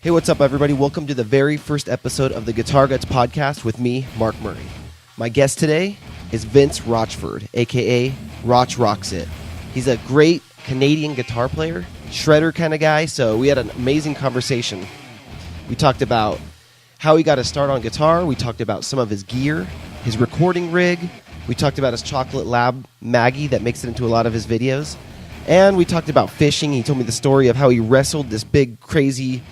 Hey, what's up, everybody? Welcome to the very first episode of the GuitarGuts podcast with me, Mark Murray. My guest today is Vince Rochford, a.k.a. RochRoxIt. He's a great Canadian guitar player, shredder kind of guy, so we had an amazing conversation. We talked about how he got his start on guitar. We talked about some of his gear, his recording rig. We talked about his chocolate lab, Maggie, that makes it into a lot of his videos. And we talked about fishing. He told me the story of how he wrestled this big, crazy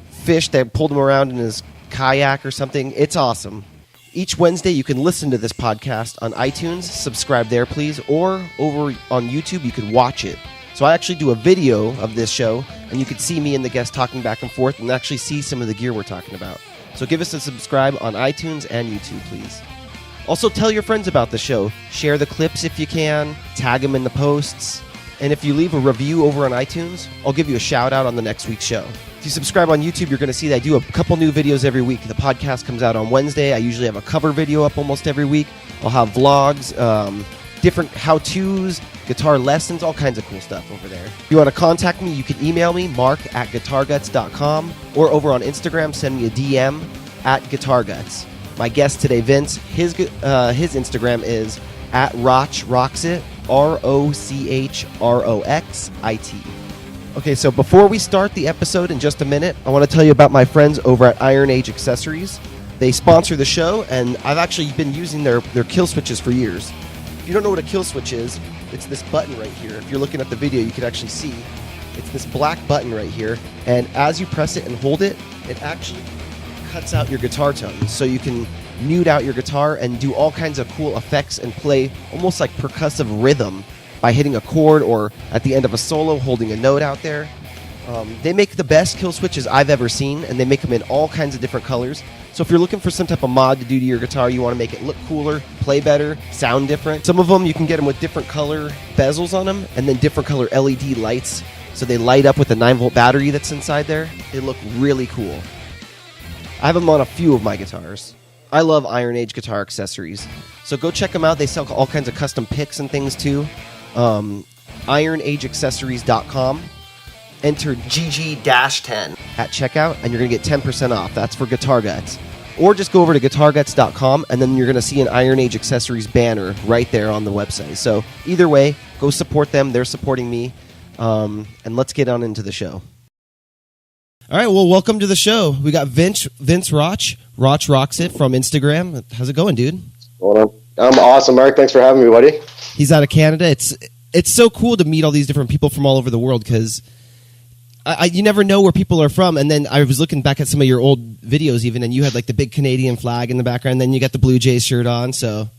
fish that pulled him around in his kayak or something. It's awesome. Each Wednesday, you can listen to this podcast on iTunes. Subscribe there, please. Or over on YouTube, you can watch it. So I actually do a video of this show, and you can see me and the guest talking back and forth and actually see some of the gear we're talking about. So give us a subscribe on iTunes and YouTube, please. Also, tell your friends about the show. Share the clips if you can. Tag them in the posts. And if you leave a review over on iTunes, I'll give you a shout-out on the next week's show. If you subscribe on YouTube, you're going to see that I do a couple new videos every week. The podcast comes out on Wednesday. I usually have a cover video up almost every week. I'll have vlogs, different how-tos, guitar lessons, all kinds of cool stuff over there. If you want to contact me, you can email me, mark@guitarguts.com, or over on Instagram, send me a DM @GuitarGuts. My guest today, Vince, his Instagram is @RochRoxIt, RochRoxIt. Okay, so before we start the episode in just a minute, I want to tell you about my friends over at Iron Age Accessories. They sponsor the show, and I've actually been using their kill switches for years. If you don't know what a kill switch is, it's this button right here. If you're looking at the video, you can actually see. It's this black button right here, and as you press it and hold it, it actually cuts out your guitar tones, so you can mute out your guitar and do all kinds of cool effects and play almost like percussive rhythm by hitting a chord or at the end of a solo holding a note out there. They make the best kill switches I've ever seen, and they make them in all kinds of different colors. So if you're looking for some type of mod to do to your guitar, you want to make it look cooler, play better, sound different. Some of them, you can get them with different color bezels on them and then different color LED lights, so they light up with the 9-volt battery that's inside there. They look really cool. I have them on a few of my guitars. I love Iron Age guitar accessories. So go check them out. They sell all kinds of custom picks and things too. IronAgeAccessories.com. Enter GG-10 at checkout, and you're going to get 10% off. That's for GuitarGuts. Or just go over to GuitarGuts.com, and then you're going to see an Iron Age Accessories banner right there on the website. So either way, go support them. They're supporting me. And let's get on into the show. All right, well, welcome to the show. We got Vince RochRoxIt from Instagram. How's it going, dude? Hold on. I'm awesome, Mark. Thanks for having me, buddy. He's out of Canada. It's so cool to meet all these different people from all over the world, because you never know where people are from. And then I was looking back at some of your old videos even, and you had like the big Canadian flag in the background, and then you got the Blue Jays shirt on. So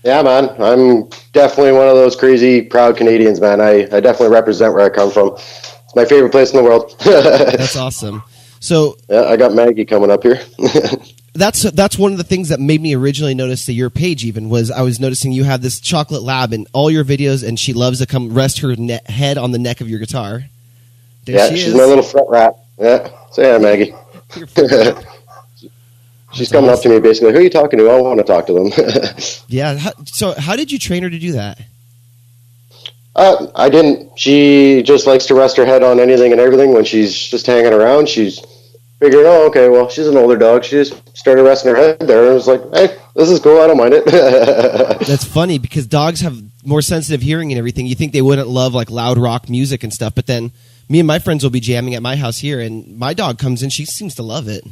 yeah, man. I'm definitely one of those crazy, proud Canadians, man. I definitely represent where I come from. It's my favorite place in the world. That's awesome. So yeah, I got Maggie coming up here. That's one of the things that made me originally notice your page. Even was I was noticing you have this chocolate lab in all your videos, and she loves to come rest her head on the neck of your guitar. She's my little front rat. Yeah, say hi, Maggie. She's coming up to me basically. Who are you talking to? I want to talk to them. Yeah. So how did you train her to do that? I didn't. She just likes to rest her head on anything and everything when she's just hanging around. She's figured, oh, okay, well, she's an older dog. She just started resting her head there. I was like, hey, this is cool. I don't mind it. That's funny, because dogs have more sensitive hearing and everything. You think they wouldn't love like loud rock music and stuff, but then me and my friends will be jamming at my house here, and my dog comes in. She seems to love it.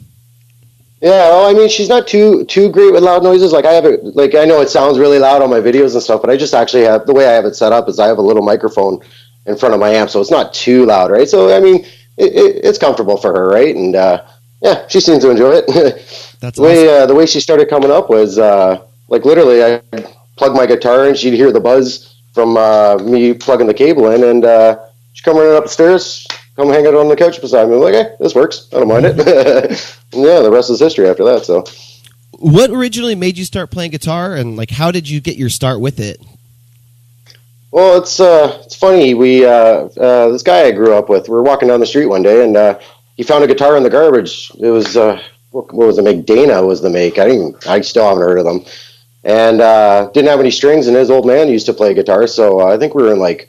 Yeah, well, I mean, she's not too great with loud noises. Like I know it sounds really loud on my videos and stuff, but I just actually have, the way I have it set up is I have a little microphone in front of my amp, so it's not too loud, right? So I mean, it's comfortable for her, right? And yeah, she seems to enjoy it. That's awesome. The way she started coming up was like literally I plug my guitar in, she'd hear the buzz from me plugging the cable in, and she'd come running up the stairs, come hang out on the couch beside me. I'm like, hey, this works. I don't mind it. And yeah, the rest is history after that. So, what originally made you start playing guitar, and like, how did you get your start with it? Well, it's funny. We this guy I grew up with, we were walking down the street one day, and he found a guitar in the garbage. It was what was the make? Dana was the make. I still haven't heard of them, and didn't have any strings. And his old man used to play guitar, so I think we were in like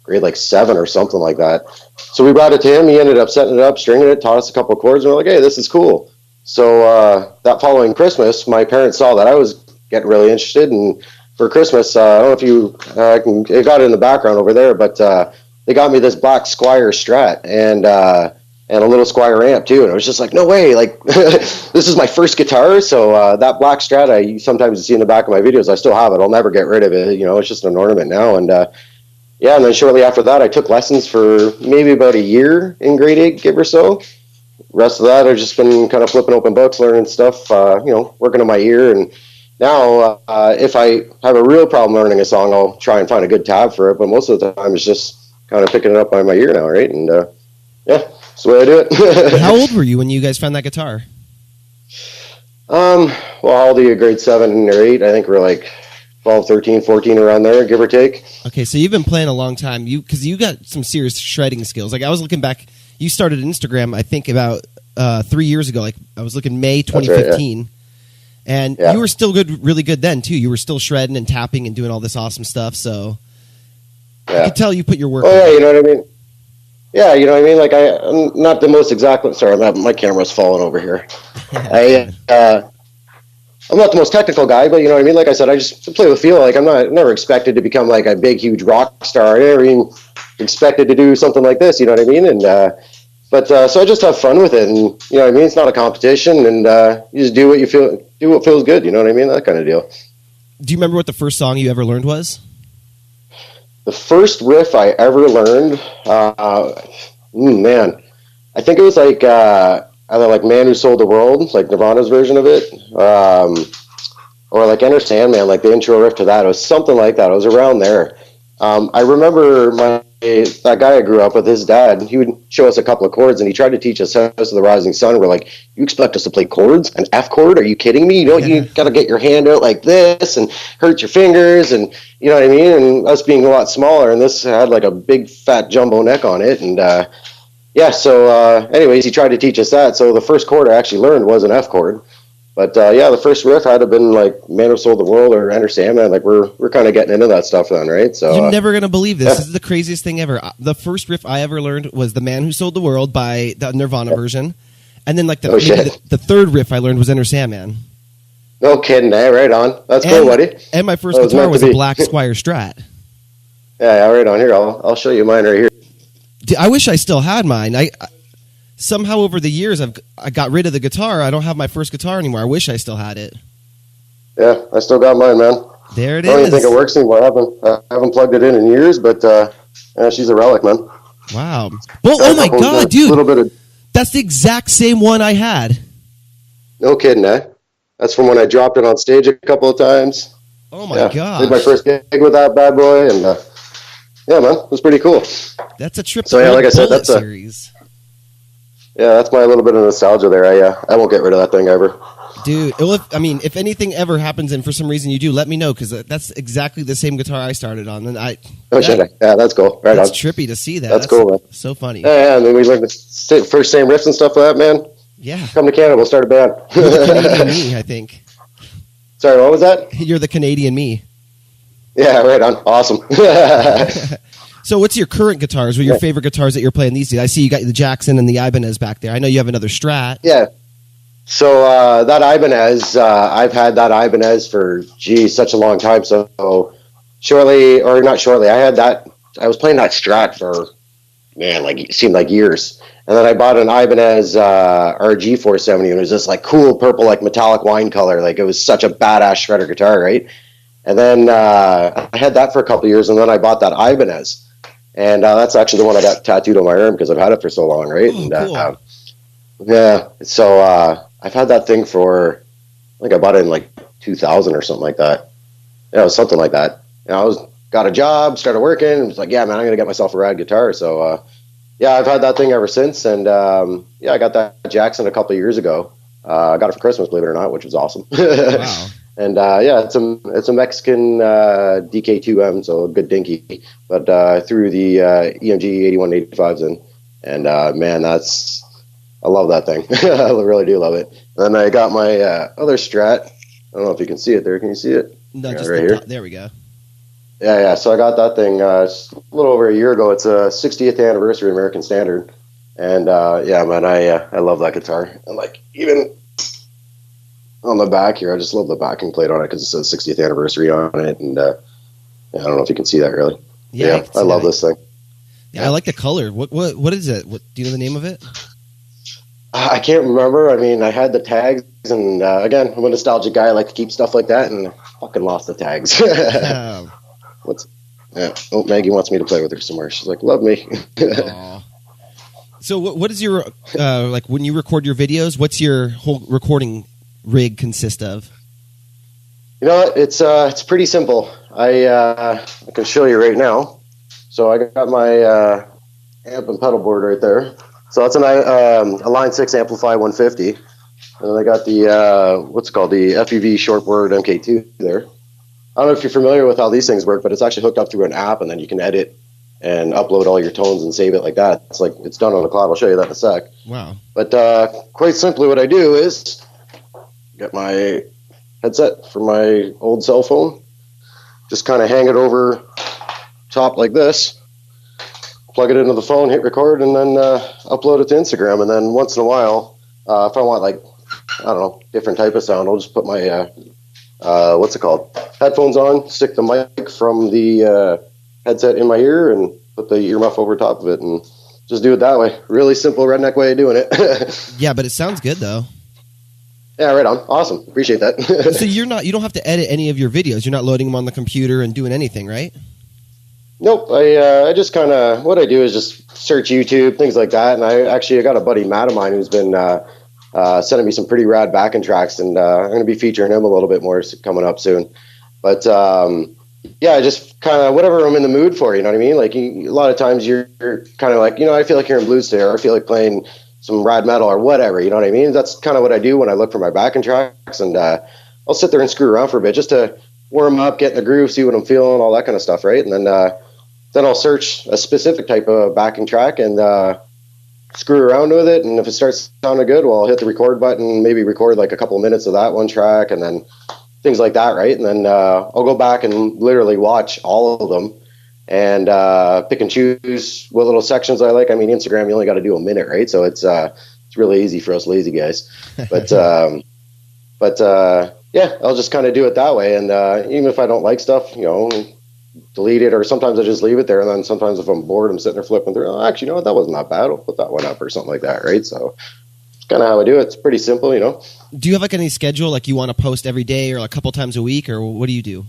grade like 7 or something like that. So we brought it to him. He ended up setting it up, stringing it, taught us a couple of chords, and we're like, hey, this is cool. So that following Christmas, my parents saw that I was getting really interested, and for Christmas, I don't know if you it got it in the background over there, but they got me this black Squire Strat and a little Squire amp too, and I was just like, no way, like this is my first guitar. So that black Strat I sometimes see in the back of my videos, I still have it. I'll never get rid of it. You know, it's just an ornament now. And yeah, and then shortly after that, I took lessons for maybe about a year in grade 8, give or so. Rest of that, I've just been kind of flipping open books, learning stuff, you know, working on my ear. And now, if I have a real problem learning a song, I'll try and find a good tab for it. But most of the time, it's just kind of picking it up by my ear now, right? And yeah, that's the way I do it. How old were you when you guys found that guitar? Well, how old are you? Grade 7 or 8? I think we're like 12, 13, 14, around there, give or take. Okay, so you've been playing a long time. Because you got some serious shredding skills. Like, I was looking back. You started Instagram, I think, about 3 years ago. Like, I was looking May 2015. Right, yeah. And you were still good, really good then, too. You were still shredding and tapping and doing all this awesome stuff. So I could tell you put your work in. Yeah, you know what I mean? Yeah, you know what I mean? Like, I'm not the most exact... Sorry, my camera's falling over here. I'm not the most technical guy, but you know what I mean? Like I said, I just play with feel. Like, never expected to become like a big, huge rock star. I never even expected to do something like this, you know what I mean? And so I just have fun with it, and you know what I mean? It's not a competition, and you just do what feels good, you know what I mean? That kind of deal. Do you remember what the first song you ever learned was? The first riff I ever learned, man, I think it was like either like Man Who Sold the World, like Nirvana's version of it, or like Enter Sandman, like the intro riff to that. It was something like that. It was around there. I remember that guy I grew up with, his dad, he would show us a couple of chords, and he tried to teach us House of the Rising Sun. We're like, you expect us to play chords? An F chord? Are you kidding me? You got to get your hand out like this and hurt your fingers, and you know what I mean? And us being a lot smaller, and this had like a big fat jumbo neck on it, and anyways, he tried to teach us that. So the first chord I actually learned was an F chord. But the first riff had to have been like Man Who Sold the World or Enter Sandman. Like we're kind of getting into that stuff then, right? So you're never gonna believe this. Yeah. This is the craziest thing ever. The first riff I ever learned was the Man Who Sold the World by the Nirvana version, and then like the third riff I learned was Enter Sandman. No kidding, eh? Right on. That's cool, buddy. And my first guitar was a black Squire Strat. Yeah, right on here. I'll show you mine right here. I wish I still had mine. I somehow over the years I got rid of the guitar. I don't have my first guitar anymore. I wish I still had it. Yeah, I still got mine, man. There it is. I don't even think it works anymore. I haven't plugged it in years, but she's a relic, man. Wow. Well, oh my God, dude. That's the exact same one I had. No kidding, eh? That's from when I dropped it on stage a couple of times. Oh my God. Did my first gig with that bad boy, and yeah, man, it was pretty cool. That's a trip. So yeah, like I said, that's series. That's my little bit of nostalgia there. I won't get rid of that thing ever. Dude, if anything ever happens and for some reason you do, let me know, because that's exactly the same guitar I started on. And yeah, that's cool. Right that's on. trippy to see that. That's cool, man. So funny. Yeah, and then we learned the first same riffs and stuff like that, man. Yeah. Come to Canada, we'll start a band. You're the Canadian me, I think. Sorry, what was that? You're the Canadian me. Yeah, right on. Awesome. So what's your current guitars? What are your favorite guitars that you're playing these days? I see you got the Jackson and the Ibanez back there. I know you have another Strat. Yeah. So that Ibanez, I've had that Ibanez for, such a long time. So I was playing that Strat for, man, like it seemed like years. And then I bought an Ibanez RG 470, and it was this like cool purple, like metallic wine color. Like it was such a badass shredder guitar, right? And then I had that for a couple of years, and then I bought that Ibanez. And that's actually the one I got tattooed on my arm because I've had it for so long, right? Oh, cool. So I've had that thing for, I think I bought it in like 2000 or something like that. Yeah, it was something like that. And I got a job, started working, and was like, yeah, man, I'm going to get myself a rad guitar. So, I've had that thing ever since. And, I got that Jackson a couple of years ago. I got it for Christmas, believe it or not, which was awesome. Wow. And it's a Mexican DK2M, so a good dinky, but through the EMG 8185s in, and man, I love that thing. I really do love it. And then I got my other Strat. I don't know if you can see it there. Can you see it? No, just right here. There we go. Yeah. So I got that thing just a little over a year ago. It's a 60th anniversary American Standard, and yeah, man, I love that guitar. And like even on the back here, I just love the backing plate on it because it says 60th anniversary on it, and yeah, I don't know if you can see that really. Yeah, I love this thing. Yeah, I like the color. What is it? What do you know the name of it? I can't remember. I mean, I had the tags, and again, I'm a nostalgic guy. I like to keep stuff like that, and I fucking lost the tags. Oh, Maggie wants me to play with her somewhere. She's like, "Love me." So, what is your like when you record your videos? What's your whole recording rig consist of? You know what? It's pretty simple. I can show you right now. So I got my amp and pedal board right there. So that's a Line 6 Amplify 150. And then I got the, what's it called, the FUV shortboard MK2 there. I don't know if you're familiar with how these things work, but it's actually hooked up through an app, and then you can edit and upload all your tones and save it like that. It's done on the cloud. I'll show you that in a sec. Wow. But quite simply what I do is get my headset from my old cell phone, just kind of hang it over top like this, plug it into the phone, hit record, and then upload it to Instagram. And then once in a while, if I want like, I don't know, different type of sound, I'll just put my what's it called, headphones on, stick the mic from the headset in my ear, and put the earmuff over top of it, and just do it that way. Really simple redneck way of doing it. Yeah, but it sounds good though. Yeah, right on. Awesome. Appreciate that. So you don't have to edit any of your videos. You're not loading them on the computer and doing anything, right? Nope. I just kind of, what I do is just search YouTube, things like that. And I got a buddy, Matt of mine, who's been sending me some pretty rad backing tracks, and I'm going to be featuring him a little bit more coming up soon. But yeah, just kind of whatever I'm in the mood for, you know what I mean? Like a lot of times you're kind of like, I feel like hearing blues today, or I feel like playing some rad metal or whatever, you know what I mean? That's kind of what I do when I look for my backing tracks, and I'll sit there and screw around for a bit just to warm up, get in the groove, see what I'm feeling, all that kind of stuff, right? And then I'll search a specific type of backing track and screw around with it, and if it starts sounding good, well, I'll hit the record button, maybe record like a couple of minutes of that one track, and then things like that, right? And then I'll go back and literally watch all of them and pick and choose what little sections I like. I mean, Instagram, you only got to do a minute, right? So it's really easy for us lazy guys. But yeah, I'll just kind of do it that way. And even if I don't like stuff, delete it, or sometimes I just leave it there. And then sometimes if I'm bored, I'm sitting there flipping through. Oh, actually, you know what? That wasn't that bad. I'll put that one up or something like that, right? So it's kind of how I do it. It's pretty simple, Do you have like any schedule, like you want to post every day or a couple times a week, or what do you do?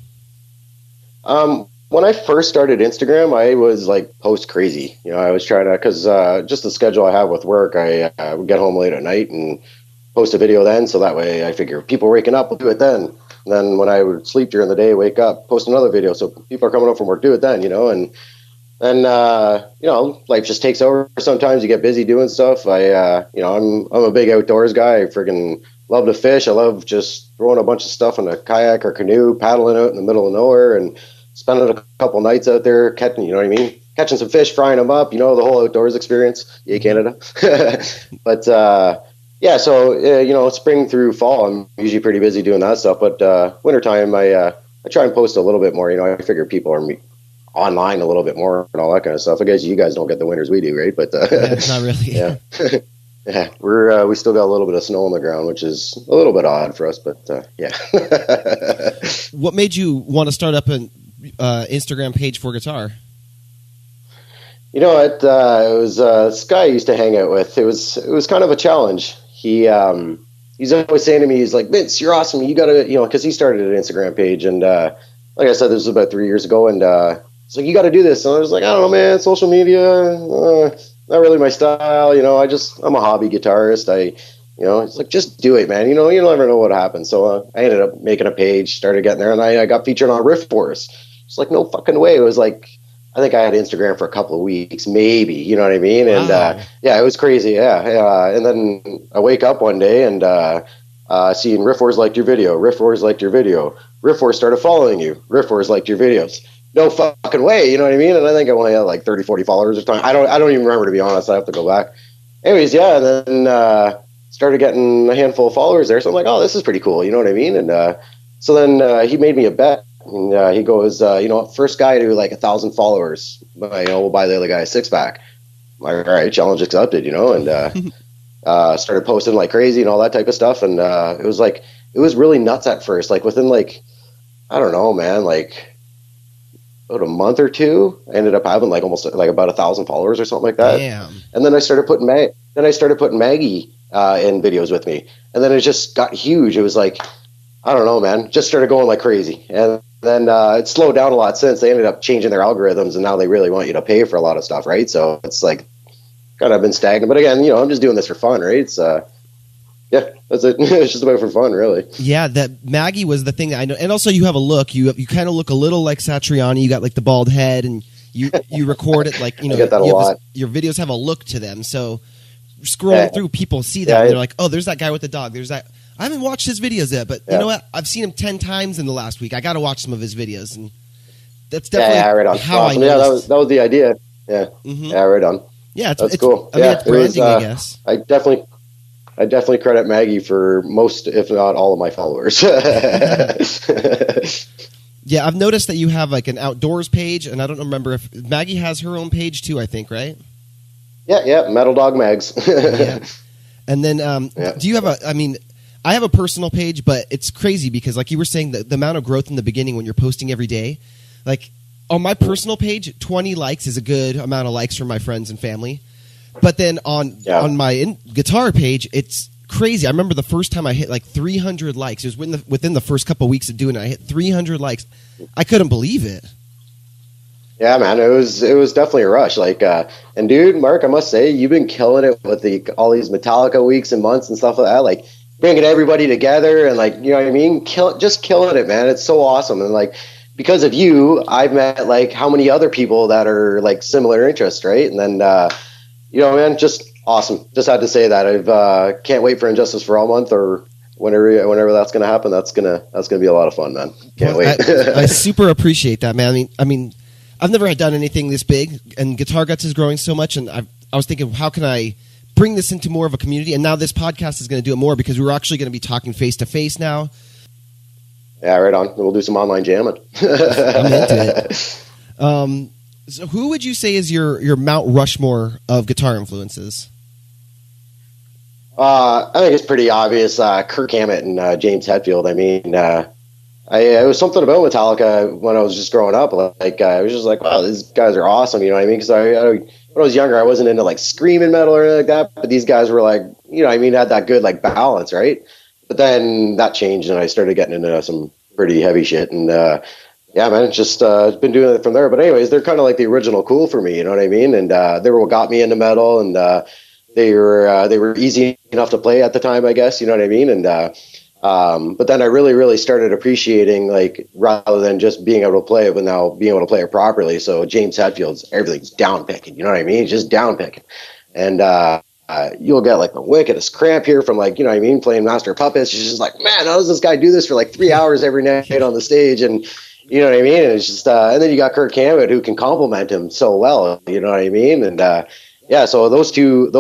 When I first started Instagram, I was like post crazy. I was trying to, because just the schedule I have with work, I would get home late at night and post a video then. So that way I figure people waking up will do it then. And then when I would sleep during the day, wake up, post another video. So people are coming up from work, do it then, and then, life just takes over. Sometimes you get busy doing stuff. I'm a big outdoors guy. I friggin' love to fish. I love just throwing a bunch of stuff in a kayak or canoe, paddling out in the middle of nowhere and spending a couple nights out there catching, catching some fish, frying them up, the whole outdoors experience. Yay, Canada. But, yeah, so, spring through fall, I'm usually pretty busy doing that stuff. But wintertime, I try and post a little bit more. I figure people are online a little bit more and all that kind of stuff. I guess you guys don't get the winters we do, right? But yeah, not really. Yeah. Yeah, we still got a little bit of snow on the ground, which is a little bit odd for us, but yeah. What made you want to start up an Instagram page for guitar? You know what? It was this guy I used to hang out with. It was kind of a challenge. He's always saying to me, he's like, Vince, you're awesome. You got to, because he started an Instagram page, and like I said, this was about 3 years ago, and he's like, you got to do this. And I was like, I don't know, man, social media, not really my style. I'm a hobby guitarist. It's like, just do it, man. You never know what happens. So I ended up making a page, started getting there, and I got featured on Riff Wars. It's like, no fucking way. It was like, I think I had Instagram for a couple of weeks, maybe, you know what I mean? And yeah, it was crazy. Yeah. And then I wake up one day and seeing Riff Wars liked your video. Riff Wars liked your video. Riff Wars started following you. Riff Wars liked your videos. No fucking way, you know what I mean? And I think I only had like 30, 40 followers at the time. I don't even remember, to be honest. I have to go back. Anyways, yeah, and then started getting a handful of followers there. So I'm like, oh, this is pretty cool, you know what I mean? And so then he made me a bet. And he goes, first guy to like 1,000 followers, we'll buy the other guy a 6-pack. I'm like, all right, challenge accepted, and started posting like crazy and all that type of stuff. And it was really nuts at first. Like within like, I don't know, man, like about a month or two, I ended up having like almost like about 1,000 followers or something like that. Damn. And then I started putting Maggie in videos with me, and then it just got huge. It was like, I don't know, man, just started going like crazy. And then it slowed down a lot since. They ended up changing their algorithms, and now they really want you to pay for a lot of stuff, right? So it's like kind of been stagnant. But again, I'm just doing this for fun, right? It's yeah, that's it. It's just about for fun, really. Yeah, that Maggie was the thing that I know. And also you have a look. You kind of look a little like Satriani. You got like the bald head, and you record it like, I get that a lot. Your videos have a look to them. So scrolling through, people see that, and they're like, oh, there's that guy with the dog. There's that. I haven't watched his videos yet, but you know what? I've seen him 10 times in the last week. I got to watch some of his videos, and that's definitely right on. how awesome. I know. That was the idea. Yeah, right on. Yeah, that's cool. I mean, it's branding, I guess. I definitely credit Maggie for most, if not all, of my followers. Yeah, I've noticed that you have like an outdoors page, and I don't remember if Maggie has her own page too, I think, right? Yeah, Metal Dog Mags. Yeah. And then do you have I have a personal page, but it's crazy because like you were saying, the amount of growth in the beginning when you're posting every day, like on my personal page, 20 likes is a good amount of likes from my friends and family. But then on my guitar page, it's crazy. I remember the first time I hit like 300 likes. It was within the first couple of weeks of doing it. I hit 300 likes. I couldn't believe it. Yeah, man, it was definitely a rush. Like, and dude, Mark, I must say, you've been killing it with all these Metallica weeks and months and stuff like that. Like, bringing everybody together and like, you know what I mean? Just killing it, man. It's so awesome. And like, because of you, I've met like how many other people that are like similar interests, right? And then, man, just awesome. Just had to say that. I've can't wait for Injustice for All month or whenever that's going to happen. That's gonna be a lot of fun, man. Can't wait. I super appreciate that, man. I mean, I've never done anything this big, and GuitarGuts is growing so much, and I was thinking, how can I bring this into more of a community? And now this podcast is going to do it more because we're actually going to be talking face to face now. Yeah, right on. We'll do some online jamming. I'm into it. So who would you say is your Mount Rushmore of guitar influences? I think it's pretty obvious. Kirk Hammett and James Hetfield. I mean, it was something about Metallica when I was just growing up. Like, I was just like, wow, these guys are awesome. You know what I mean? Because when I was younger, I wasn't into like screaming metal or anything like that. But these guys were like, had that good like balance, right? But then that changed, and I started getting into some pretty heavy shit. And yeah, man, it's just been doing it from there. But anyways, they're kind of like the original cool for me. You know what I mean? And they were what got me into metal, and they were easy enough to play at the time, I guess. You know what I mean? And but then I really, really started appreciating, like, rather than just being able to play it, but now being able to play it properly. So James Hetfield's, everything's down picking. You know what I mean? Just down picking. And you'll get like the wickedest cramp here from, like, you know what I mean, playing Master of Puppets. It's just like, man, how does this guy do this for like 3 hours every night on the stage? And you know what I mean? And it's just and then you got Kirk Hammett, who can compliment him so well. You know what I mean? And yeah, so those two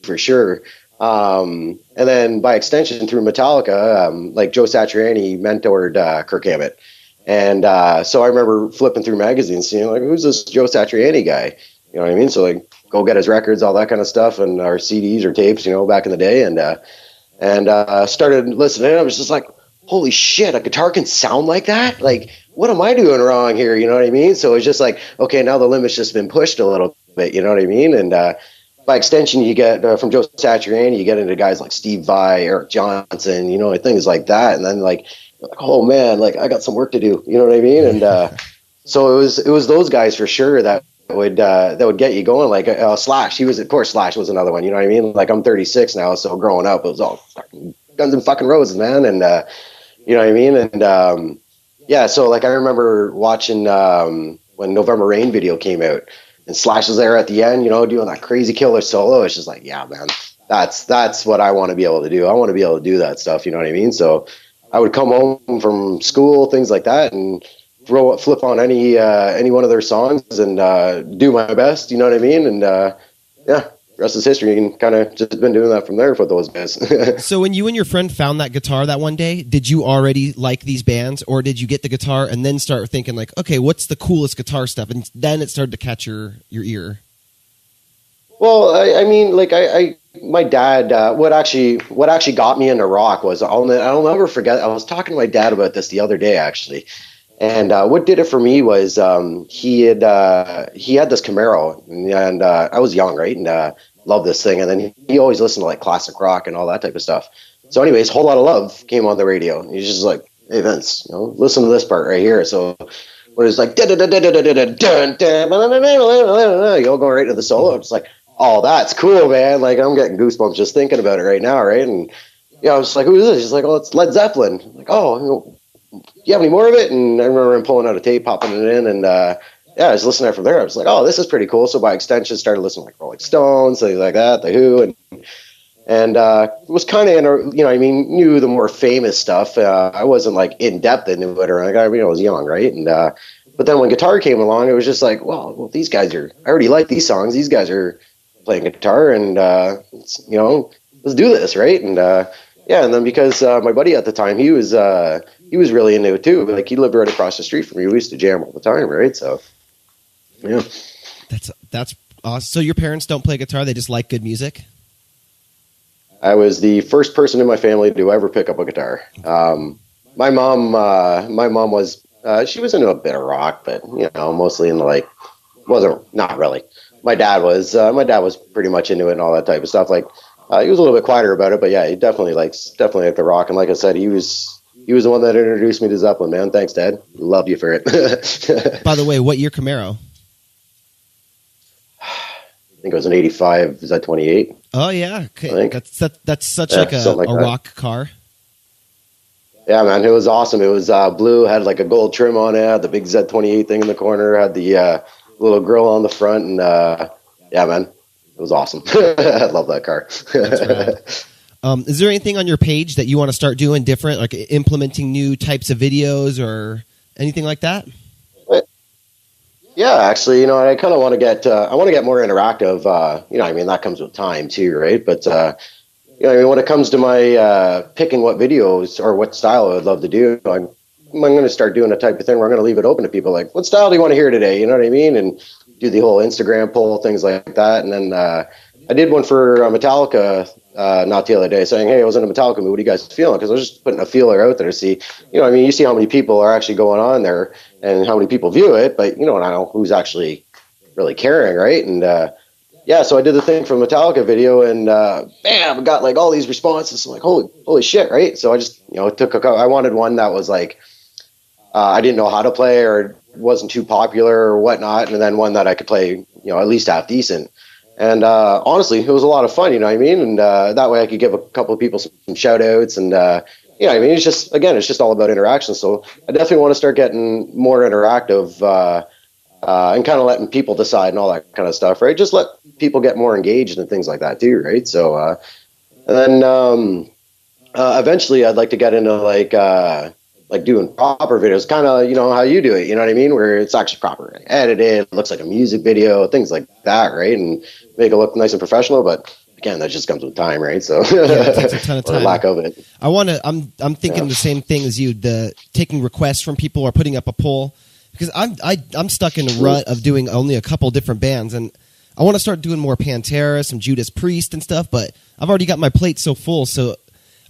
for sure. And then by extension through Metallica, like Joe Satriani mentored Kirk Hammett. And so I remember flipping through magazines, seeing like, who's this Joe Satriani guy? You know what I mean? So like, go get his records, all that kind of stuff, and our CDs or tapes, back in the day. And started listening. I was just like, holy shit, a guitar can sound like that? Like, what am I doing wrong here? You know what I mean? So it's just like, okay, now the limit's just been pushed a little bit, you know what I mean? And by extension, you get from Joe Satriani, you get into guys like Steve Vai, Eric Johnson, things like that. And then like, oh man, like I got some work to do, you know what I mean? And so it was those guys for sure that would get you going. Like Slash, Slash was another one, you know what I mean? Like I'm 36 now, so growing up, it was all fucking Guns and fucking Roses, man. And you know what I mean? And yeah, so like I remember watching when November Rain video came out, and Slash was there at the end, doing that crazy killer solo. It's just like, yeah, man, that's what I want to be able to do. I want to be able to do that stuff. You know what I mean? So I would come home from school, things like that, and flip on any one of their songs and do my best. You know what I mean? And yeah, rest is history. You can kind of just been doing that from there for those guys. So when you and your friend found that guitar that one day, did you already like these bands, or did you get the guitar and then start thinking like, okay, what's the coolest guitar stuff? And then it started to catch your ear. Well, I mean, like my dad, what actually got me into rock was, I'll never forget. I was talking to my dad about this the other day, actually. And what did it for me was he had this Camaro, and I was young, right? And loved this thing. And then he always listened to like classic rock and all that type of stuff. So anyways, Whole Lot of Love came on the radio. And he's just like, hey, Vince, listen to this part right here. So when it's like, going right to the solo, it's like, oh, that's cool, man. Like, I'm getting goosebumps just thinking about it right now, right? And, I was like, who is this? He's like, oh, it's Led Zeppelin. I'm like, oh, do you have any more of it? And I remember him pulling out a tape, popping it in, and, I was listening to it from there. I was like, oh, this is pretty cool. So by extension, started listening to, like, Rolling Stones, things like that, The Who, and was kind of, knew the more famous stuff. I wasn't, like, in-depth into it, or, like, I was young, right? And, but then when guitar came along, it was just like, well, these guys I already like these songs. These guys are playing guitar, and let's do this, right? And and then because my buddy at the time, he was really into it too. Like, he lived right across the street from me. We used to jam all the time, right? So yeah, that's awesome. So your parents don't play guitar; they just like good music. I was the first person in my family to ever pick up a guitar. My mom was she was into a bit of rock, but mostly into not really. My dad was pretty much into it and all that type of stuff. Like, he was a little bit quieter about it, but yeah, he definitely liked the rock. And like I said, he was the one that introduced me to Zeppelin, man. Thanks, Dad. Love you for it. By the way, what year Camaro? I think it was an 85 Z28. Oh yeah, okay. That's such like a rock car. Yeah, man, it was awesome. It was blue, had like a gold trim on it, had the big Z28 thing in the corner, had the little grill on the front, and yeah, man, it was awesome. I love that car. That's right. Is there anything on your page that you want to start doing different, like implementing new types of videos or anything like that? Yeah, actually, I kind of want to get more interactive. That comes with time too, right? But when it comes to my picking what videos or what style I would love to do, I'm going to start doing a type of thing where I'm going to leave it open to people. Like, what style do you want to hear today? You know what I mean? And do the whole Instagram poll, things like that. And then I did one for Metallica not the other day, saying, hey, I was in a Metallica movie. What are you guys feeling? Because I was just putting a feeler out there to see, you see how many people are actually going on there and how many people view it. But, and I don't know who's actually really caring, right? And so I did the thing for the Metallica video, and bam, I got like all these responses. I'm like, holy shit, right? So I just, I wanted one that was like, I didn't know how to play or wasn't too popular or whatnot, and then one that I could play, at least half decent. And honestly, it was a lot of fun, you know what I mean? And that way I could give a couple of people some shout outs, and it's just all about interaction. So I definitely want to start getting more interactive and kind of letting people decide and all that kind of stuff, right? Just let people get more engaged and things like that too, right? So and then eventually I'd like to get into like doing proper videos, kind of, how you do it, you know what I mean? Where it's actually proper edited, it looks like a music video, things like that, right? And make it look nice and professional. But again, that just comes with time, right? So it takes a ton of time. Or lack of it. I'm thinking the same thing as you, the taking requests from people or putting up a poll, because I'm stuck in a rut of doing only a couple different bands, and I want to start doing more Pantera, some Judas Priest and stuff, but I've already got my plate so full, so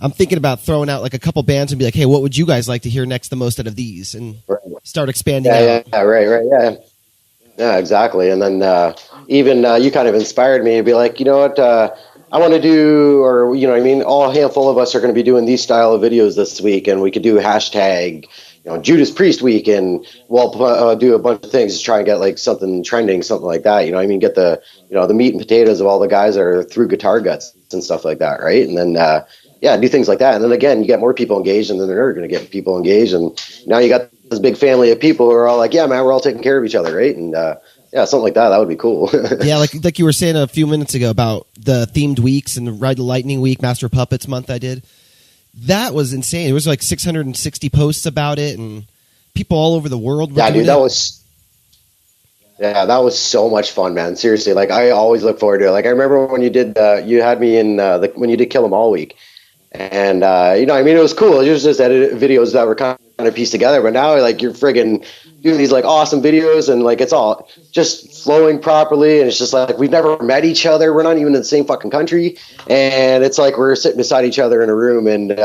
I'm thinking about throwing out like a couple bands and be like, hey, what would you guys like to hear next the most out of these? And start expanding out. Yeah, right. Yeah, exactly. And then even you kind of inspired me to be like, you know what, I want to do, or, all a handful of us are going to be doing these style of videos this week, and we could do hashtag, Judas Priest week, and we'll do a bunch of things to try and get like something trending, something like that. Get the, the meat and potatoes of all the guys that are through GuitarGuts and stuff like that, right? And then, do things like that. And then again, you get more people engaged, and then they're going to get people engaged. And now you got this big family of people who are all like, yeah, man, we're all taking care of each other, right? And something like that. That would be cool. Yeah, like you were saying a few minutes ago about the themed weeks and the Ride the Lightning week, Master of Puppets month I did. That was insane. It was like 660 posts about it, and people all over the world were doing that it. Yeah, that was so much fun, man. Seriously, like I always look forward to it. Like I remember when you did, you had me in when you did Kill 'Em All week, and I mean, it was cool. It was just edited videos that were kind of pieced together. But now, like you're friggin' doing these like awesome videos, and like it's all just flowing properly. And it's just like we've never met each other. We're not even in the same fucking country, and it's like we're sitting beside each other in a room, and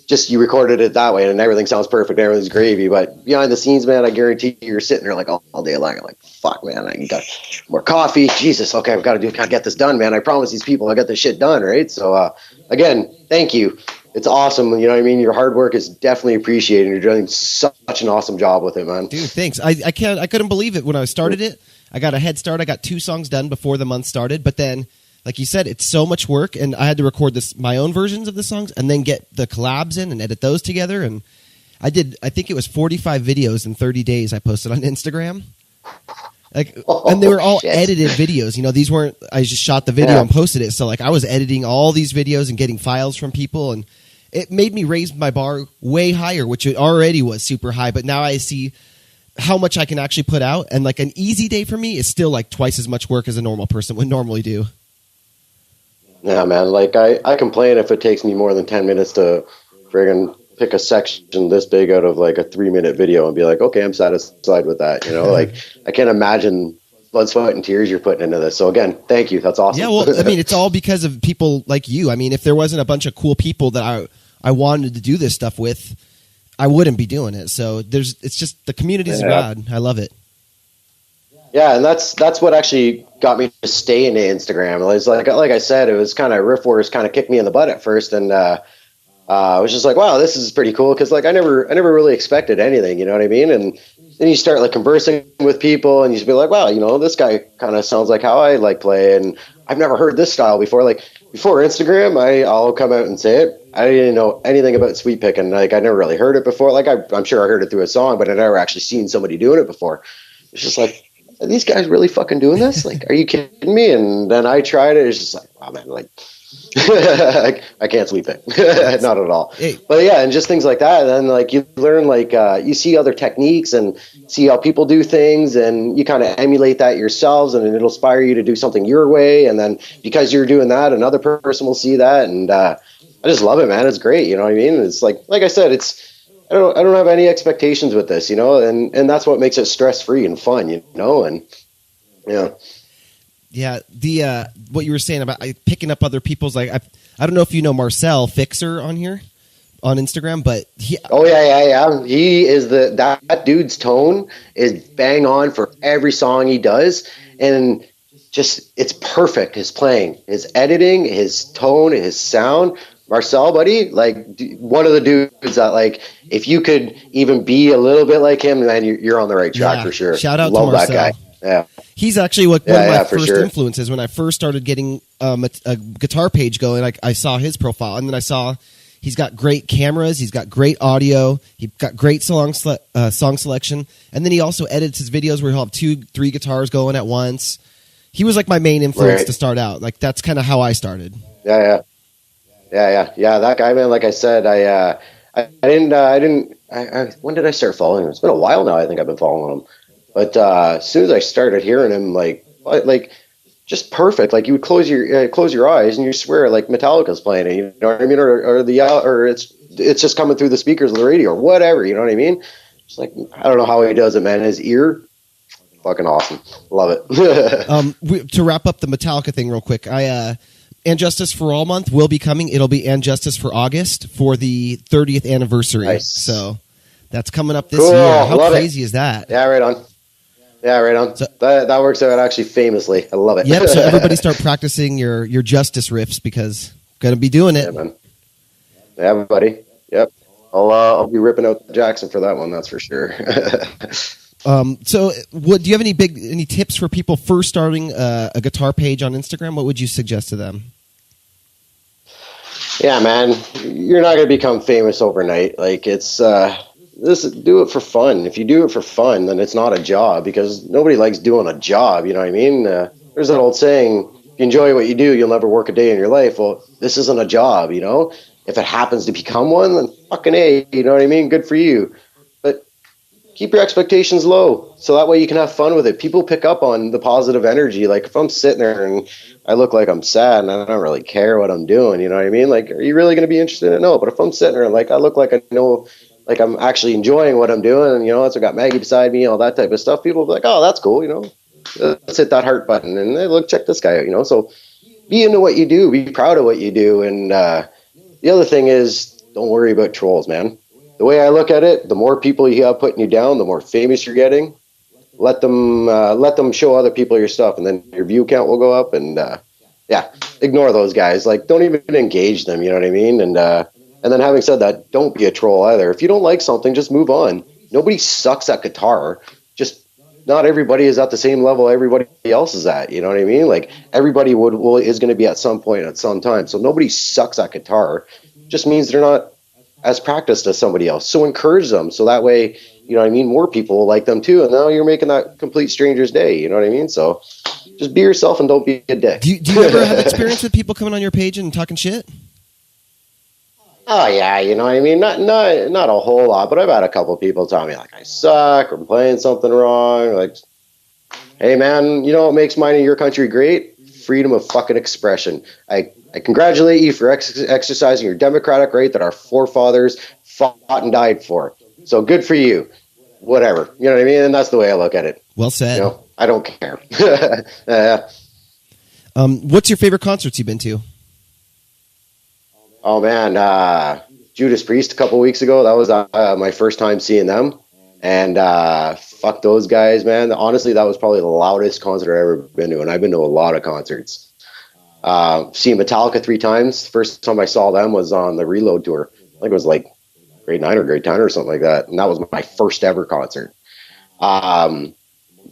just you recorded it that way, and everything sounds perfect. Everything's gravy. But behind the scenes, man, I guarantee you're sitting there like all day long. You're like, fuck, man, I got more coffee. Jesus, okay, I've got to get this done, man. I promise these people I got this shit done, right? So again, thank you. It's awesome. You know what I mean? Your hard work is definitely appreciated. You're doing such an awesome job with it, man. Dude, thanks. I couldn't believe it when I started it. I got a head start. I got 2 songs done before the month started, but then, like you said, it's so much work, and I had to record my own versions of the songs and then get the collabs in and edit those together. And I think it was 45 videos in 30 days I posted on Instagram. And they were all edited videos. You know, these weren't, I just shot the video and posted it. So like I was editing all these videos and getting files from people, and it made me raise my bar way higher, which it already was super high. But now I see how much I can actually put out. And like an easy day for me is still like twice as much work as a normal person would normally do. Yeah, man. Like I complain if it takes me more than 10 minutes to friggin' pick a section this big out of like a 3-minute video and be like, okay, I'm satisfied with that. You know, like I can't imagine blood, sweat, and tears you're putting into this. So again, thank you. That's awesome. Yeah, well, I mean, it's all because of people like you. I mean, if there wasn't a bunch of cool people that I wanted to do this stuff with, I wouldn't be doing it. So it's just the community's rad. I love it. Yeah, and that's what actually got me to stay into Instagram. It was like I said, it was kind of Riff Wars kind of kicked me in the butt at first, and I was just like, wow, this is pretty cool, because like I never really expected anything, you know what I mean? And then you start like conversing with people, and you just be like, wow, you know, this guy kind of sounds like how I like play, and I've never heard this style before. Like before Instagram, I'll come out and say it, I didn't know anything about sweep picking. Like I never really heard it before. Like I'm sure I heard it through a song, but I never actually seen somebody doing it before. It's just like, are these guys really fucking doing this? Like, are you kidding me? And then I tried it. It's just like, wow, man, like I can't sweep it. Not at all. Hey. But yeah, and just things like that. And then like you learn, like you see other techniques and see how people do things, and you kind of emulate that yourselves, and it'll inspire you to do something your way. And then because you're doing that, another person will see that. And I just love it, man. It's great. You know what I mean? It's like I said, I don't have any expectations with this, you know, and that's what makes it stress-free and fun, you know, and yeah. Yeah, the what you were saying about picking up other people's, like I don't know if you know Marcel Fixer on here on Instagram, but he is that dude's tone is bang on for every song he does, and just it's perfect. His playing, his editing, his tone, his sound. Marcel, buddy, like one of the dudes that, like, if you could even be a little bit like him, then you're on the right track for sure. Shout out to Marcel. That guy. Yeah, he's actually one of my first influences. When I first started getting a guitar page going, I saw his profile, and then I saw he's got great cameras, he's got great audio, he's got great song selection, and then he also edits his videos where he'll have 2-3 guitars going at once. He was like my main influence to start out. Like that's kind of how I started. Yeah. That guy, man. Like I said, when did I start following him? It's been a while now. I think I've been following him. But as soon as I started hearing him, like just perfect. Like you would close your eyes and you swear like Metallica's playing it. You know what I mean? Or it's just coming through the speakers of the radio or whatever. You know what I mean? It's like I don't know how he does it, man. His ear, fucking awesome. Love it. To wrap up the Metallica thing real quick, And Justice for All month will be coming. It'll be And Justice for August for the 30th anniversary. Nice. So that's coming up this year. How crazy is that? Yeah, right on. So, that works out actually famously. I love it. Yep. So everybody start practicing your Justice riffs because going to be doing it. Yeah, man. Yeah, buddy. Yep. I'll be ripping out Jackson for that one. That's for sure. So do you have any tips for people first starting a guitar page on Instagram? What would you suggest to them? Yeah, man, you're not going to become famous overnight. Like it's, do it for fun. If you do it for fun, then it's not a job because nobody likes doing a job. You know what I mean? There's an old saying, if you enjoy what you do, you'll never work a day in your life. Well, this isn't a job, you know? If it happens to become one, then fucking A, you know what I mean? Good for you. keep your expectations low, so that way you can have fun with it. People pick up on the positive energy. Like if I'm sitting there and I look like I'm sad and I don't really care what I'm doing, you know what I mean? Like, are you really going to be interested in it? No. But if I'm sitting there and like I look like I know, like I'm actually enjoying what I'm doing, and so I got Maggie beside me, all that type of stuff, people will be like, oh, that's cool, let's hit that heart button and hey, look, check this guy out, so be into what you do, be proud of what you do. And the other thing is, don't worry about trolls, man. The way I look at it, the more people you have putting you down, the more famous you're getting. Let them show other people your stuff, and then your view count will go up. And ignore those guys. Like, don't even engage them. You know what I mean? And then having said that, don't be a troll either. If you don't like something, just move on. Nobody sucks at guitar. Just not everybody is at the same level everybody else is at. You know what I mean? Like everybody is going to be at some point at some time. So nobody sucks at guitar. Just means they're not as practiced as somebody else. So encourage them. So that way, more people will like them too. And now you're making that complete stranger's day. You know what I mean? So just be yourself and don't be a dick. Do you ever have experience with people coming on your page and talking shit? Oh yeah, not a whole lot, but I've had a couple of people tell me like I suck or I'm playing something wrong. Like, hey man, what makes mine in your country great? Freedom of fucking expression. I congratulate you for exercising your democratic right that our forefathers fought and died for. So good for you. Whatever. You know what I mean? And that's the way I look at it. Well said. I don't care. What's your favorite concerts you've been to? Oh man, Judas Priest a couple weeks ago. That was my first time seeing them. And fuck those guys, man. Honestly, that was probably the loudest concert I've ever been to. And I've been to a lot of concerts. Seen Metallica 3 times. First time I saw them was on the Reload tour. I think it was like grade 9 or grade 10 or something like that. And that was my first ever concert. The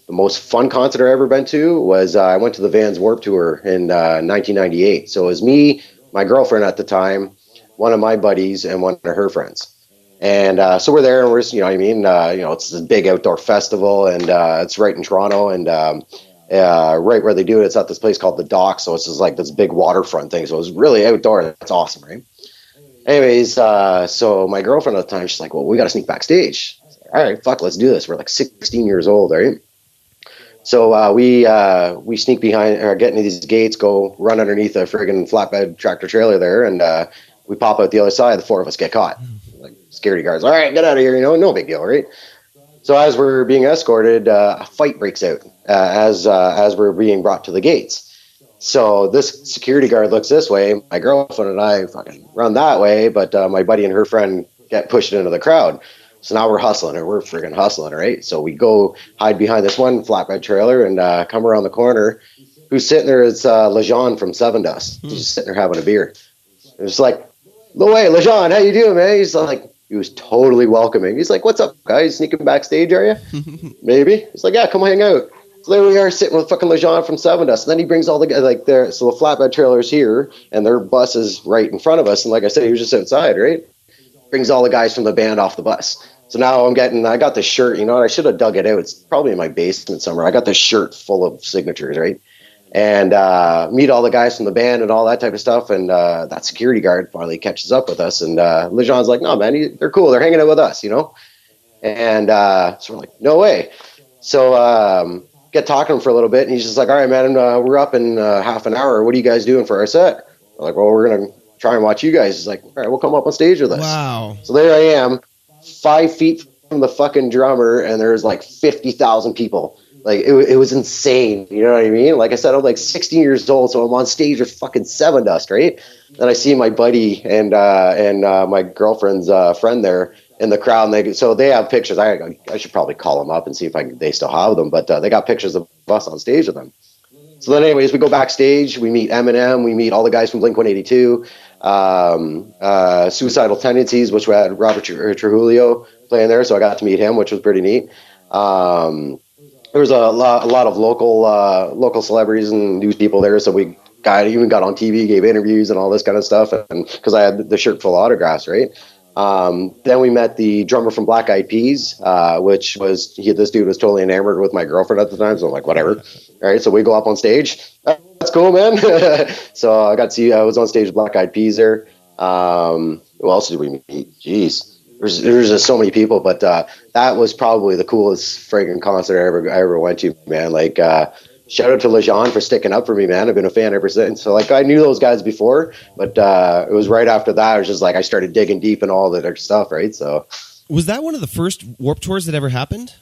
most fun concert I've ever been to was I went to the Vans Warped Tour in 1998. So it was me, my girlfriend at the time, one of my buddies, and one of her friends. And so we're there, and we're just, it's this big outdoor festival, and it's right in Toronto, and right where they do it, it's at this place called the Dock. So it's just like this big waterfront thing. So it was really outdoor. That's awesome, right? Anyways, so my girlfriend at the time, she's like, well, we got to sneak backstage. Like, all right, fuck, let's do this. We're like 16 years old, right? So we sneak behind, or get into these gates, go run underneath a friggin' flatbed tractor trailer there, and we pop out the other side. The 4 of us get caught. Like security guards, all right, get out of here. No big deal, right? So as we're being escorted, a fight breaks out as we're being brought to the gates. So this security guard looks this way. My girlfriend and I fucking run that way, but my buddy and her friend get pushed into the crowd. So now we're hustling her. We're friggin' hustling her, right? So we go hide behind this one flatbed trailer and come around the corner. Who's sitting there is Lejean from Seven Dust. He's just sitting there having a beer. And it's like, no way, Lejean, how you doing, man? He's like, he was totally welcoming. He's like, what's up, guys? Sneaking backstage, are you? Maybe. He's like, yeah, come hang out. So there we are sitting with fucking Lejean from Seven Dust. And then he brings all the guys like there. So the flatbed trailer's here and their bus is right in front of us. And like I said, he was just outside, right? Brings all the guys from the band off the bus. So now I got this shirt, I should have dug it out. It's probably in my basement somewhere. I got this shirt full of signatures, right? And meet all the guys from the band and all that type of stuff. And that security guard finally catches up with us. And Lejean's like, no, man, they're cool. They're hanging out with us, And so we're like, no way. So get talking to him for a little bit. And he's just like, all right, man, we're up in half an hour. What are you guys doing for our set? We're like, well, we're going to try and watch you guys. He's like, all right, we'll come up on stage with us. Wow. So there I am, 5 feet from the fucking drummer, and there's like 50,000 people. Like it was insane. You know what I mean? Like I said, I'm like 16 years old, so I'm on stage with fucking Seven Dust, right? And I see my buddy and my girlfriend's friend there in the crowd, and they have pictures. I should probably call them up and see if they still have them, but they got pictures of us on stage with them. So then, anyways, we go backstage. We meet Eminem. We meet all the guys from Blink-182, Suicidal Tendencies, which we had Robert Trujillo playing there, so I got to meet him, which was pretty neat. There was a lot of local celebrities and news people there, so we even got on TV, gave interviews and all this kind of stuff, and because I had the shirt full of autographs, right? Then we met the drummer from Black Eyed Peas, which was this dude was totally enamored with my girlfriend at the time, so I'm like, whatever. All right, so we go up on stage. That's cool, man. So I was on stage with Black Eyed Peas there. Who else did we meet? Jeez. there's just so many people, but that was probably the coolest friggin' concert I ever went to, man. Like, shout out to Lejean for sticking up for me, man. I've been a fan ever since. So, like, I knew those guys before, but it was right after that. I was just like, I started digging deep in all of their stuff, right? So, was that one of the first Warped Tours that ever happened?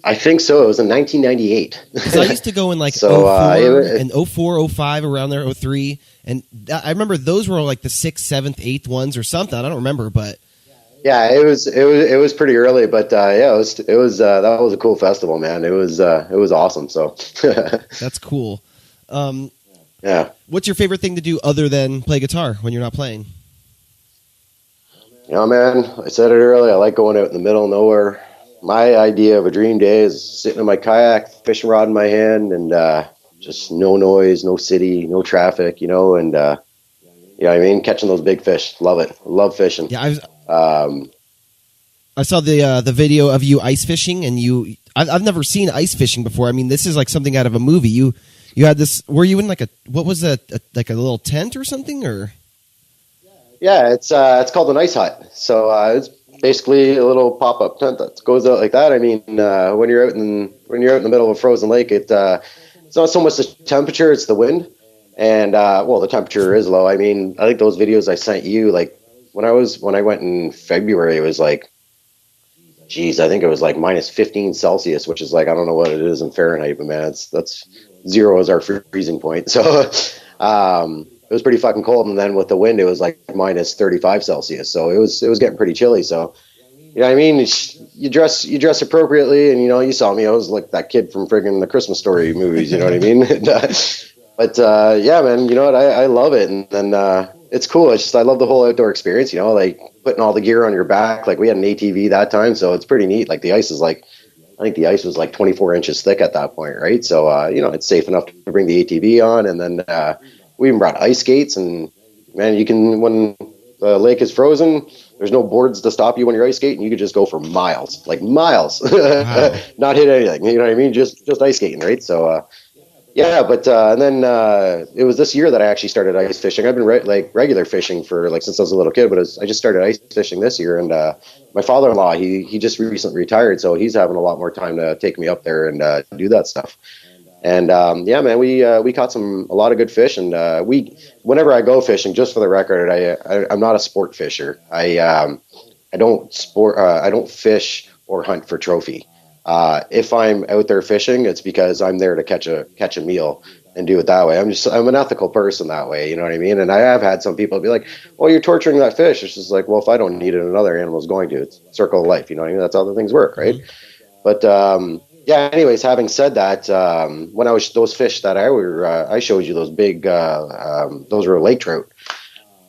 I think so. It was in 1998. So I used to go in like so, 04 and 04, 05, around there, 03. And I remember those were like the 6th, 7th, 8th ones or something. I don't remember, but yeah, it was pretty early, but yeah, it was that was a cool festival, man. It was awesome. So that's cool. Yeah. What's your favorite thing to do other than play guitar when you're not playing? You know, man, I said it earlier. I like going out in the middle of nowhere. My idea of a dream day is sitting in my kayak, fishing rod in my hand, and just no noise, no city, no traffic, you know, and you know what I mean? Catching those big fish. Love it. Love fishing. Yeah, I saw the video of you ice fishing, and I've never seen ice fishing before. I mean, this is like something out of a movie. You had this. Were you in like what was like a little tent or something, or? Yeah, it's called an ice hut. So it's basically a little pop-up tent that goes out like that. I mean, when you're out in the middle of a frozen lake, it's not so much the temperature, it's the wind. And well, the temperature is low. I mean, I think those videos I sent you, like when I went in February, it was like, geez, I think it was like minus 15 Celsius, which is like, I don't know what it is in Fahrenheit, but man, that's 0 is our freezing point. So it was pretty fucking cold. And then with the wind, it was like minus 35 Celsius. So it was getting pretty chilly. So, you know what I mean? You dress appropriately. And, you know, you saw me, I was like that kid from friggin' the Christmas Story movies, you know what I mean? But yeah, man, you know what? I love it. And then it's cool. It's just, I love the whole outdoor experience, you know, like putting all the gear on your back. Like we had an ATV that time. So it's pretty neat. Like the ice is like, I think the ice was like 24 inches thick at that point. Right. So, you know, it's safe enough to bring the ATV on. And then we even brought ice skates, and man, you can, when the lake is frozen, there's no boards to stop you when you're ice skating. You could just go for miles, like miles, wow. Not hit anything. You know what I mean? Just ice skating. Right. So, yeah, but and then it was this year that I actually started ice fishing. I've been regular fishing for like since I was a little kid, but I just started ice fishing this year. And my father-in-law, he just recently retired, so he's having a lot more time to take me up there and do that stuff. And yeah, man, we caught a lot of good fish. And whenever I go fishing, just for the record, I'm not a sport fisher. I don't fish or hunt for trophy. If I'm out there fishing, it's because I'm there to catch a meal and do it that way. I'm an ethical person that way, you know what I mean? And I have had some people be like, well, you're torturing that fish. It's just like, well, if I don't need it, another animal's going to. It's circle of life, you know what I mean? That's how the things work, right? But yeah, anyways, having said that, when those fish that I showed you, those big, those were lake trout.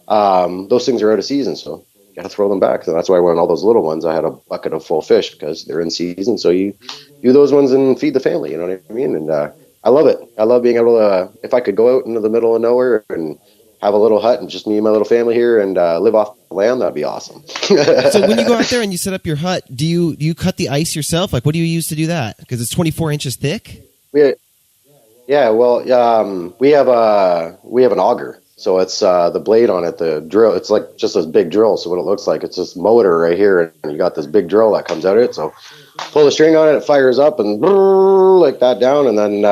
Those things are out of season, so you got to throw them back. So that's why I went all those little ones. I had a bucket of full fish because they're in season. So you do those ones and feed the family, you know what I mean? And I love it. I love being able to, if I could go out into the middle of nowhere and have a little hut and just me and my little family here and live off the land, that'd be awesome. So when you go out there and you set up your hut, do you cut the ice yourself? Like, what do you use to do that? Because it's 24 inches thick. Yeah, well, we have an auger. So it's the blade on it, the drill. It's like just this big drill. So what it looks like, it's this motor right here, and you got this big drill that comes out of it. So pull the string on it, it fires up and like that down, and then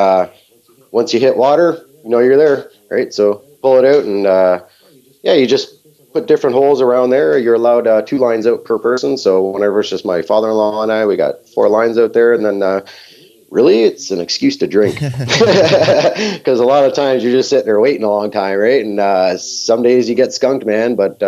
once you hit water, you know you're there, right? So pull it out, and yeah, you just put different holes around there. You're allowed 2 lines out per person. So whenever it's just my father-in-law and I, we got 4 lines out there, and then really, it's an excuse to drink because a lot of times you're just sitting there waiting a long time, right? And some days you get skunked, man, but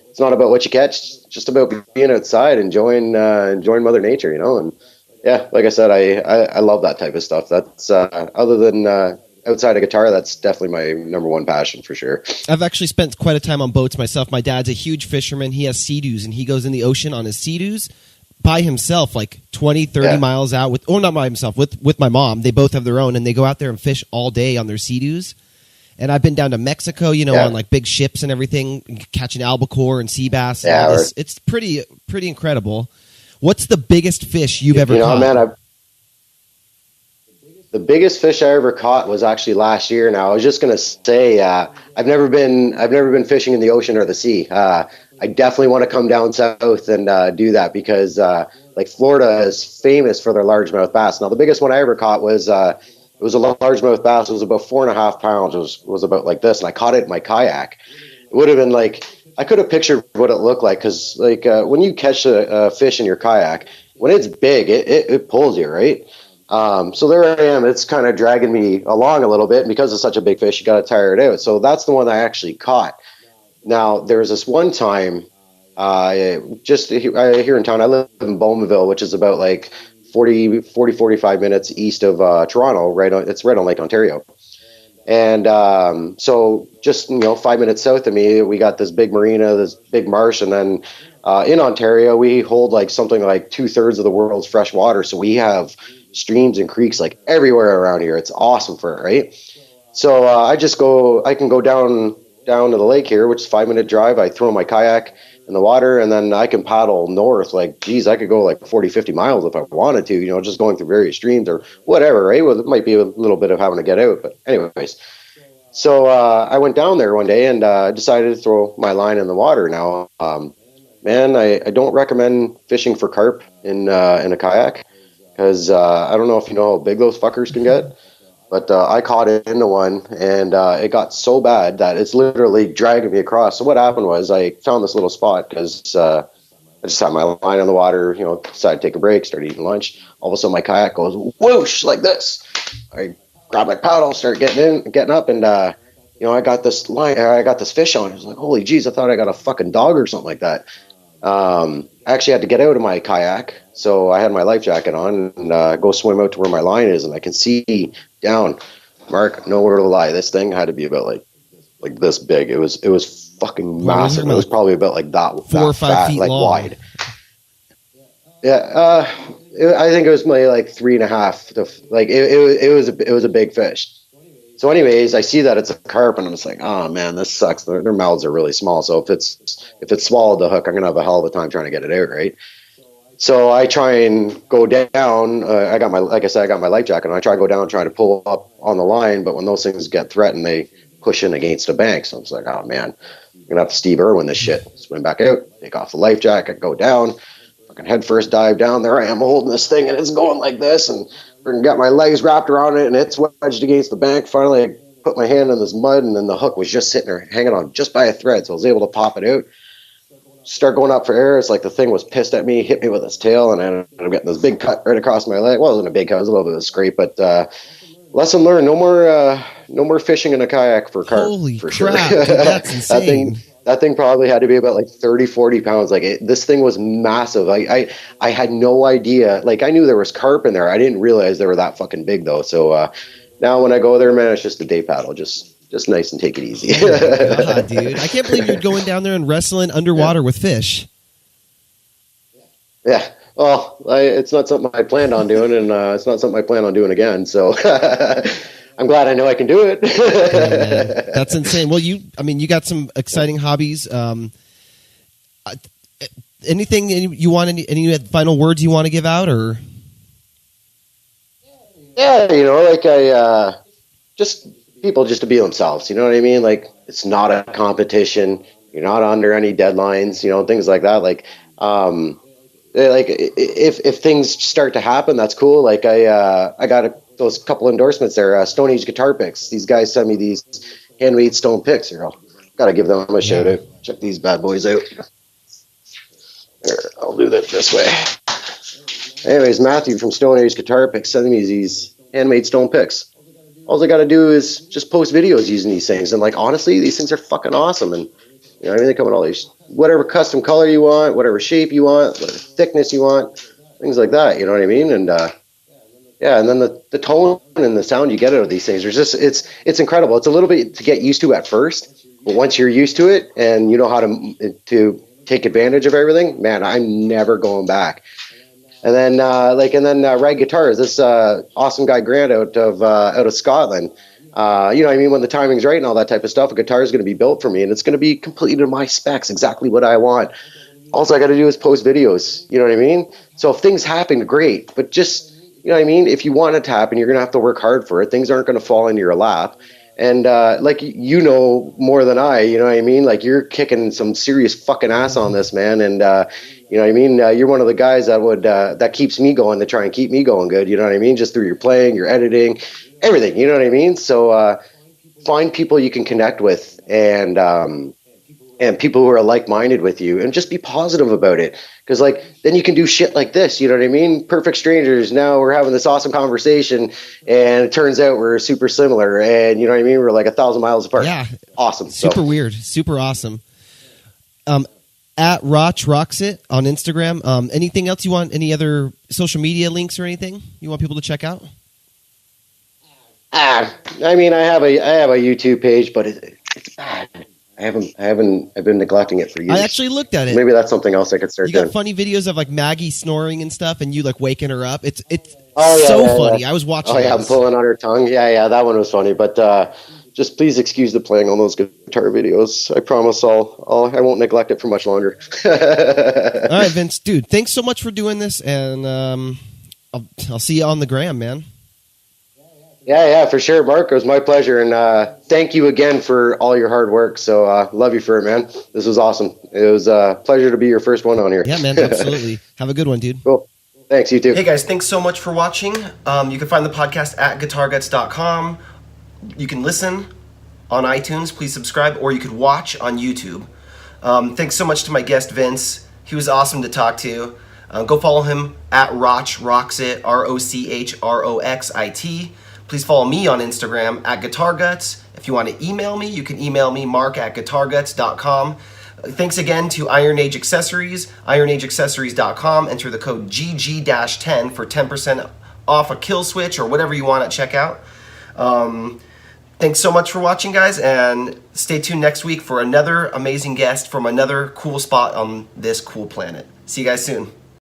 it's not about what you catch. It's just about being outside, enjoying Mother Nature, you know? And yeah, like I said, I love that type of stuff. That's other than outside of guitar, that's definitely my number one passion for sure. I've actually spent quite a time on boats myself. My dad's a huge fisherman. He has sea-doos, and he goes in the ocean on his sea-doos by himself, like 20, 30 miles out not by himself, with my mom. They both have their own, and they go out there and fish all day on their sea-doos. And I've been down to Mexico, you know, on like big ships and everything, catching albacore and sea bass. And all this. It's pretty incredible. What's the biggest fish you've ever caught? Man, The biggest fish I ever caught was actually last year. Now I was just gonna say, I've never been fishing in the ocean or the sea. I definitely want to come down south and do that because like Florida is famous for their largemouth bass. Now the biggest one I ever caught was it was a largemouth bass. It was about 4.5 pounds. It was about like this, and I caught it in my kayak. It would have been like I could have pictured what it looked like because like when you catch a fish in your kayak, when it's big, it pulls you, right? So there I am. It's kind of dragging me along a little bit, and because it's such a big fish, you got to tire it out. So that's the one I actually caught. Now there was this one time, just here in town. I live in Bowmanville, which is about like 45 minutes east of Toronto. It's right on Lake Ontario. And so just 5 minutes south of me, we got this big marina, this big marsh, and then in Ontario we hold like something like 2/3 of the world's fresh water. So we have streams and creeks like everywhere around here. It's awesome for it, right? So I can go down to the lake here, which is a 5-minute drive. I throw my kayak in the water, and then I can paddle north. Like, geez, I could go like 40-50 miles if I wanted to, just going through various streams or whatever, right? Well, it might be a little bit of having to get out, but anyways. So I went down there one day and decided to throw my line in the water. Now, man, I don't recommend fishing for carp in a kayak because I don't know if you know how big those fuckers can get. But I caught it into one, and it got so bad that it's literally dragging me across. So what happened was I found this little spot because I just had my line on the water, decided to take a break, started eating lunch. All of a sudden, my kayak goes whoosh like this. I grab my paddle, start getting up, and I got this line, I got this fish on. I was like, holy jeez, I thought I got a fucking dog or something like that. I actually had to get out of my kayak, so I had my life jacket on and go swim out to where my line is, and I can see down. Mark, nowhere to lie, this thing had to be about like this big. It was fucking massive. It was probably about like that 4 or 5 feet like long. wide. Yeah, I think it was maybe like 3.5. Like it was a big fish. So anyways, I see that it's a carp, and I'm just like, oh man, this sucks. Their mouths are really small, so if it's swallowed the hook, I'm gonna have a hell of a time trying to get it out, right? So I try and go down. Like I said, I got my life jacket, and I try to go down, trying to pull up on the line. But when those things get threatened, they push in against a bank. So I'm just like, oh man, I'm gonna have to Steve Irwin this shit. Swim back out, take off the life jacket, go down, fucking head first dive down. There I am holding this thing, and it's going like this, and got my legs wrapped around it, and it's wedged against the bank. Finally, I put my hand in this mud, and then the hook was just sitting there hanging on just by a thread, so I was able to pop it out. Start going up for air. It's like the thing was pissed at me, hit me with its tail, and I ended up getting this big cut right across my leg. Well, it wasn't a big cut, it was a little bit of a scrape, but lesson learned: no more fishing in a kayak for carp. Holy for crap, sure. dude, that's insane. That thing probably had to be about like 30-40 pounds. Like this thing was massive. I had no idea. Like I knew there was carp in there. I didn't realize they were that fucking big though. So now when I go there, man, it's just a day paddle. Just nice and take it easy. Oh my God, dude. I can't believe you're going down there and wrestling underwater with fish. Yeah. Well, it's not something I planned on doing, and it's not something I plan on doing again. So I'm glad I know I can do it. Yeah, that's insane. Well, you got some exciting hobbies. Anything you want? Any final words you want to give out, or? Yeah, like I just people just to be themselves. You know what I mean? Like it's not a competition. You're not under any deadlines. Things like that. Like if things start to happen, that's cool. Like I got those couple endorsements there. Stone Age Guitar Picks. These guys sent me these handmade stone picks. Gotta give them a shout out. Check these bad boys out. Here, I'll do that this way. Anyways, Matthew from Stone Age Guitar Picks sending me these handmade stone picks. All I got to do is just post videos using these things. And like, honestly, these things are fucking awesome. And they come in all these, whatever custom color you want, whatever shape you want, whatever thickness you want, things like that. You know what I mean? And yeah, and then the tone and the sound you get out of these things are just, it's incredible. It's a little bit to get used to at first, but once you're used to it and you know how to take advantage of everything, man, I'm never going back. And then Rag Guitars, this awesome guy Grant out of Scotland. When the timing's right and all that type of stuff, a guitar is going to be built for me, and it's going to be completely to my specs, exactly what I want. All I got to do is post videos. You know what I mean? So if things happen, great, but just you know what I mean? If you want it to happen, you're going to have to work hard for it. Things aren't going to fall into your lap. And like, you know more than I, you know what I mean? Like, you're kicking some serious fucking ass on this, man. And you know what I mean? You're one of the guys that would that keeps me going, to try and keep me going good. You know what I mean? Just through your playing, your editing, everything. You know what I mean? So find people you can connect with, and people who are like-minded with you, and just be positive about it. Because, like, then you can do shit like this, you know what I mean? Perfect strangers. Now we're having this awesome conversation, and it turns out we're super similar, and you know what I mean? We're like 1,000 miles apart. Yeah. Awesome. Super weird. Super awesome. At RochRoxIt on Instagram. Anything else you want? Any other social media links or anything you want people to check out? I mean, I have a YouTube page, but it's bad. I've been neglecting it for years. I actually looked at it. Maybe that's something else I could start doing. You got funny videos of like Maggie snoring and stuff, and you like waking her up. It's funny. I was watching. Oh yeah, I'm pulling on her tongue. Yeah, that one was funny. But just please excuse the playing on those guitar videos. I promise I won't neglect it for much longer. All right, Vince, dude, thanks so much for doing this, and I'll see you on the gram, man. Yeah, for sure, Mark. It was my pleasure, and thank you again for all your hard work. So love you for it, man. This was awesome. It was a pleasure to be your first one on here. Yeah, man, absolutely. Have a good one, dude. Cool. Thanks, you too. Hey, guys, thanks so much for watching. You can find the podcast at GuitarGuts.com. You can listen on iTunes. Please subscribe, or you could watch on YouTube. Thanks so much to my guest, Vince. He was awesome to talk to. Go follow him at RochRoxIt, RochRoxIt. Please follow me on Instagram at GuitarGuts. If you want to email me, you can email me, mark@guitarguts.com. Thanks again to Iron Age Accessories, ironageaccessories.com. Enter the code GG-10 for 10% off a kill switch or whatever you want at checkout. Thanks so much for watching, guys, and stay tuned next week for another amazing guest from another cool spot on this cool planet. See you guys soon.